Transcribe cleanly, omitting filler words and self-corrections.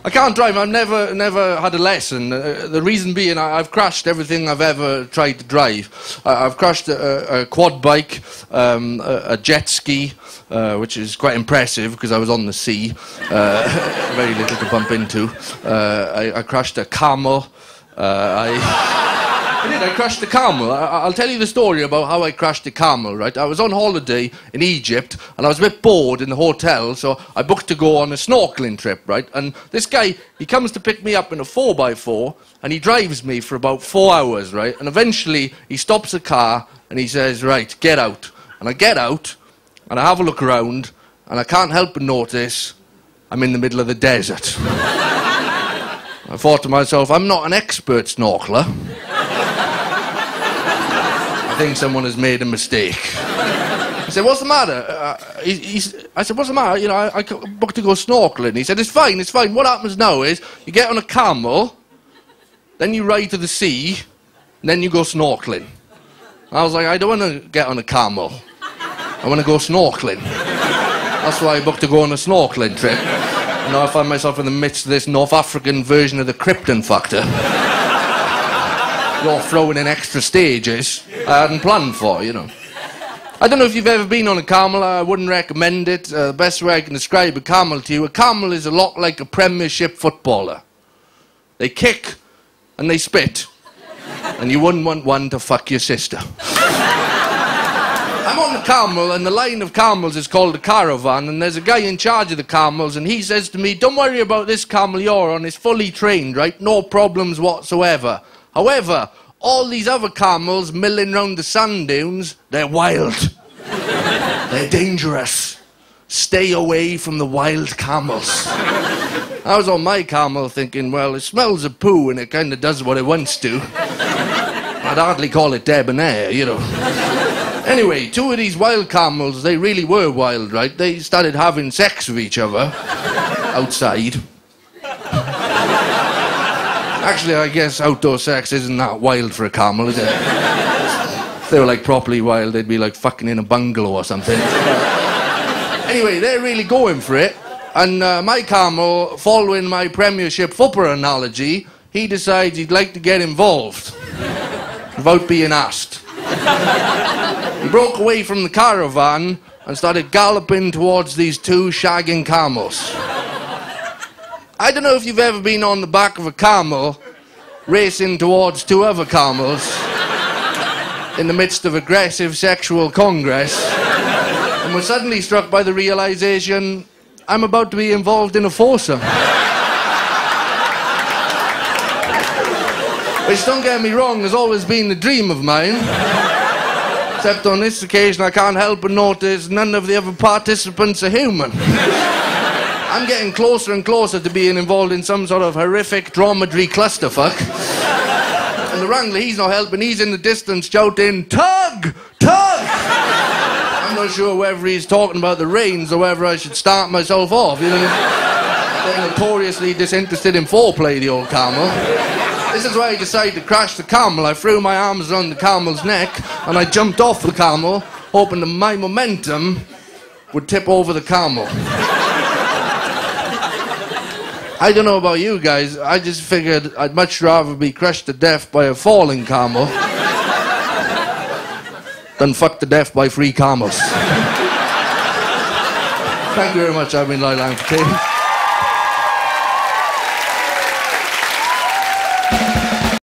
I can't drive. I've never had a lesson. The reason being, I've crashed everything I've ever tried to drive. I've crashed a quad bike, a jet ski, which is quite impressive because I was on the sea. Very little to bump into. I crashed a camel. I crashed a camel. I'll tell you the story about how I crashed a camel, right? I was on holiday in Egypt, and I was a bit bored in the hotel, so I booked to go on a snorkeling trip, right? And this guy, he comes to pick me up in a 4x4, and he drives me for about 4 hours, right? And eventually, he stops the car, and he says, right, get out. And I get out, and I have a look around, and I can't help but notice I'm in the middle of the desert. I thought to myself, I'm not an expert snorkeler. I think someone has made a mistake. I said, what's the matter? I said, what's the matter? You know, I booked to go snorkeling. He said, it's fine, it's fine. What happens now is you get on a camel, then you ride to the sea, and then you go snorkeling. I was like, I don't want to get on a camel. I want to go snorkeling. That's why I booked to go on a snorkeling trip. And now I find myself in the midst of this North African version of the Krypton Factor. You're throwing in extra stages I hadn't planned for, you know. I don't know if you've ever been on a camel. I wouldn't recommend it. The best way I can describe a camel to you, a camel is a lot like a Premiership footballer. They kick and they spit. And you wouldn't want one to fuck your sister. I'm on the camel, and the line of camels is called a caravan, and there's a guy in charge of the camels, and he says to me, don't worry about this camel you're on, it's fully trained, right? No problems whatsoever. However, all these other camels milling round the sand dunes, they're wild. They're dangerous. Stay away from the wild camels. I was on my camel thinking, well, it smells of poo and it kind of does what it wants to. I'd hardly call it debonair, you know. Anyway, two of these wild camels, they really were wild, right? They started having sex with each other outside. Actually, I guess outdoor sex isn't that wild for a camel, is it? If they were like properly wild, they'd be like fucking in a bungalow or something. Anyway, they're really going for it. And my camel, following my Premiership football analogy, he decides he'd like to get involved without being asked. He broke away from the caravan and started galloping towards these two shagging camels. I don't know if you've ever been on the back of a camel racing towards two other camels in the midst of aggressive sexual congress and was suddenly struck by the realization I'm about to be involved in a foursome. Which, don't get me wrong, has always been a dream of mine. Except on this occasion I can't help but notice none of the other participants are human. I'm getting closer and closer to being involved in some sort of horrific dromedary clusterfuck. And the wrangler, he's not helping, he's in the distance shouting, tug! Tug! I'm not sure whether he's talking about the reins or whether I should start myself off, you know. They're notoriously disinterested in foreplay, the old camel. This is why I decided to crash the camel. I threw my arms around the camel's neck and I jumped off the camel, hoping that my momentum would tip over the camel. I don't know about you guys, I just figured I'd much rather be crushed to death by a falling camel than fucked to death by 3 camels. Thank you very much. I've been Lloyd Langford.